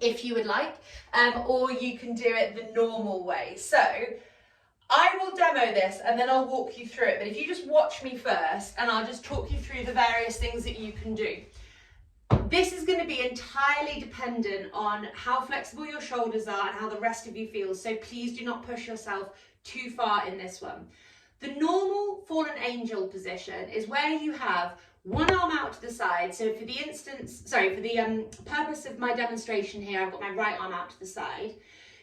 if you would like, or you can do it the normal way. So I will demo this and then I'll walk you through it, but if you just watch me first and I'll just talk you through the various things that you can do. This is going to be entirely dependent on how flexible your shoulders are and how the rest of you feels, so please do not push yourself too far in this one. The normal fallen angel position is where you have one arm out to the side. So for the purpose of my demonstration here, I've got my right arm out to the side.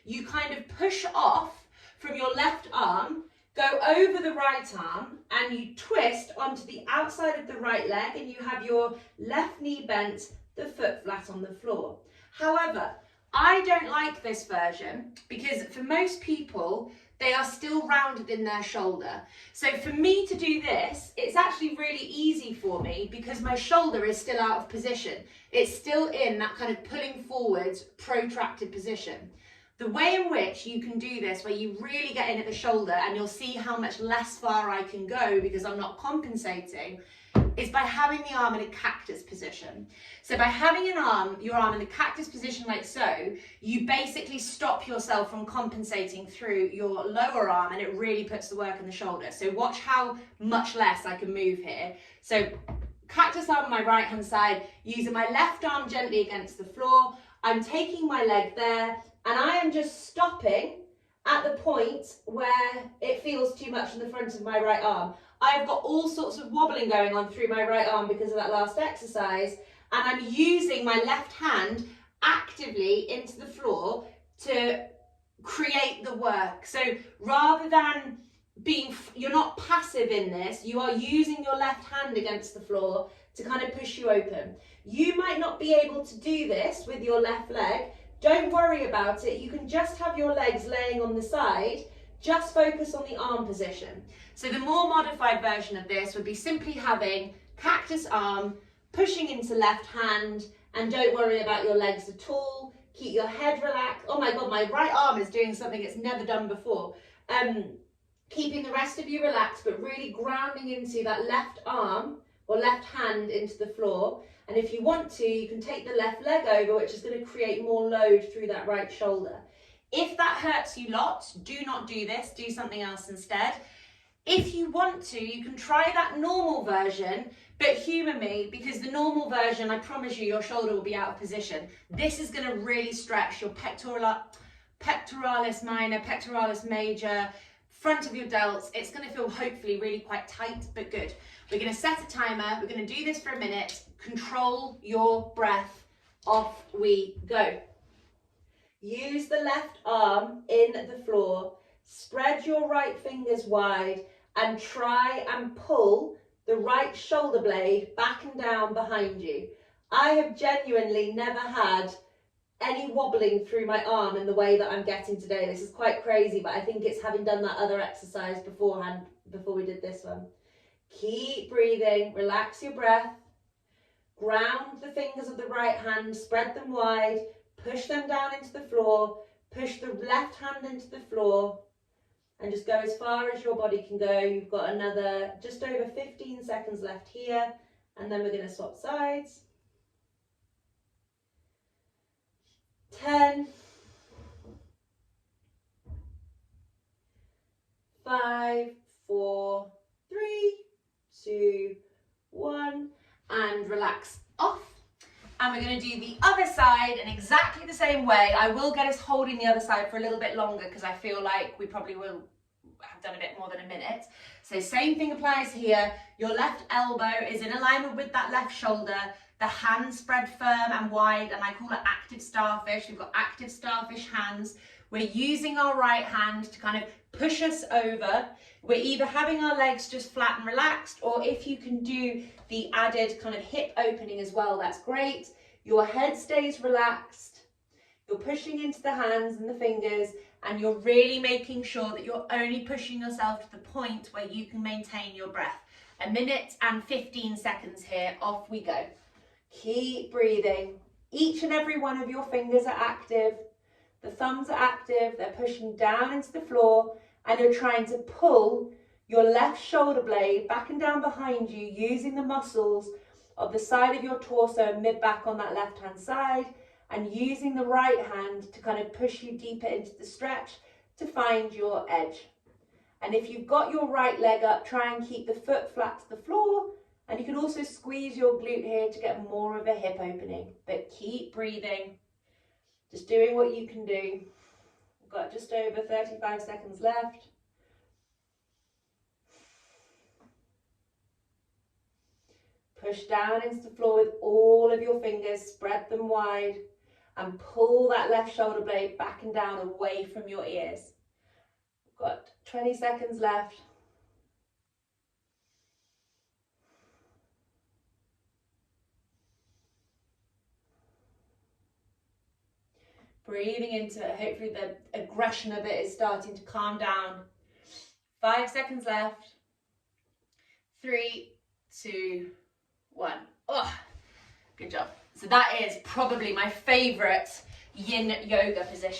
You kind of push off from your left arm, go over the right arm, and you twist onto the outside of the right leg, and you have your left knee bent, the foot flat on the floor. However, I don't like this version because for most people, they are still rounded in their shoulder. So for me to do this, it's actually really easy for me because my shoulder is still out of position. It's still in that kind of pulling forwards, protracted position. The way in which you can do this, where you really get in at the shoulder, and you'll see how much less far I can go because I'm not compensating, is by having the arm in a cactus position. So by having your arm in the cactus position like so, you basically stop yourself from compensating through your lower arm, and it really puts the work in the shoulder. So watch how much less I can move here. So cactus arm on my right hand side, using my left arm gently against the floor. I'm taking my leg there, and I am just stopping at the point where it feels too much in the front of my right arm. I've got all sorts of wobbling going on through my right arm because of that last exercise, and I'm using my left hand actively into the floor to create the work. So rather than you're not passive in this, you are using your left hand against the floor to kind of push you open. You might not be able to do this with your left leg. Don't worry about it. You can just have your legs laying on the side. Just focus on the arm position. So the more modified version of this would be simply having cactus arm, pushing into left hand, and don't worry about your legs at all. Keep your head relaxed. Oh my God, my right arm is doing something it's never done before. Keeping the rest of you relaxed, but really grounding into that left arm or left hand into the floor. And if you want to, you can take the left leg over, which is going to create more load through that right shoulder. If that hurts you lots, do not do this, do something else instead. If you want to, you can try that normal version, but humour me, because the normal version, I promise you, your shoulder will be out of position. This is going to really stretch your pectoralis minor, pectoralis major, front of your delts. It's going to feel hopefully really quite tight, but good. We're going to set a timer. We're going to do this for a minute. Control your breath. Off we go. Use the left arm in the floor. Spread your right fingers wide and try and pull the right shoulder blade back and down behind you. I have genuinely never had any wobbling through my arm in the way that I'm getting today. This is quite crazy, but I think it's having done that other exercise beforehand, before we did this one. Keep breathing, relax your breath, ground the fingers of the right hand, spread them wide, push them down into the floor, push the left hand into the floor, and just go as far as your body can go. You've got another just over 15 seconds left here, and then we're going to swap sides. 10, 5, 4, 3, 2, 1, and relax off. And we're going to do the other side in exactly the same way. I will get us holding the other side for a little bit longer because I feel like we probably will have done a bit more than a minute. So same thing applies here. Your left elbow is in alignment with that left shoulder. The hands spread firm and wide, and I call it active starfish. We've got active starfish hands. We're using our right hand to kind of push us over. We're either having our legs just flat and relaxed, or if you can do the added kind of hip opening as well, that's great. Your head stays relaxed. You're pushing into the hands and the fingers, and you're really making sure that you're only pushing yourself to the point where you can maintain your breath. 1 minute and 15 seconds here, off we go. Keep breathing. Each and every one of your fingers are active. The thumbs are active. They're pushing down into the floor, and you're trying to pull your left shoulder blade back and down behind you, using the muscles of the side of your torso and mid-back on that left-hand side, and using the right hand to kind of push you deeper into the stretch to find your edge. And if you've got your right leg up, try and keep the foot flat to the floor, and you can also squeeze your glute here to get more of a hip opening, but keep breathing, just doing what you can do. We've got just over 35 seconds left. Push down into the floor with all of your fingers, spread them wide, and pull that left shoulder blade back and down away from your ears. We've got 20 seconds left. Breathing into it, hopefully the aggression of it is starting to calm down. 5 seconds left. 3, 2, 1. Oh, good job. So that is probably my favorite yin yoga position.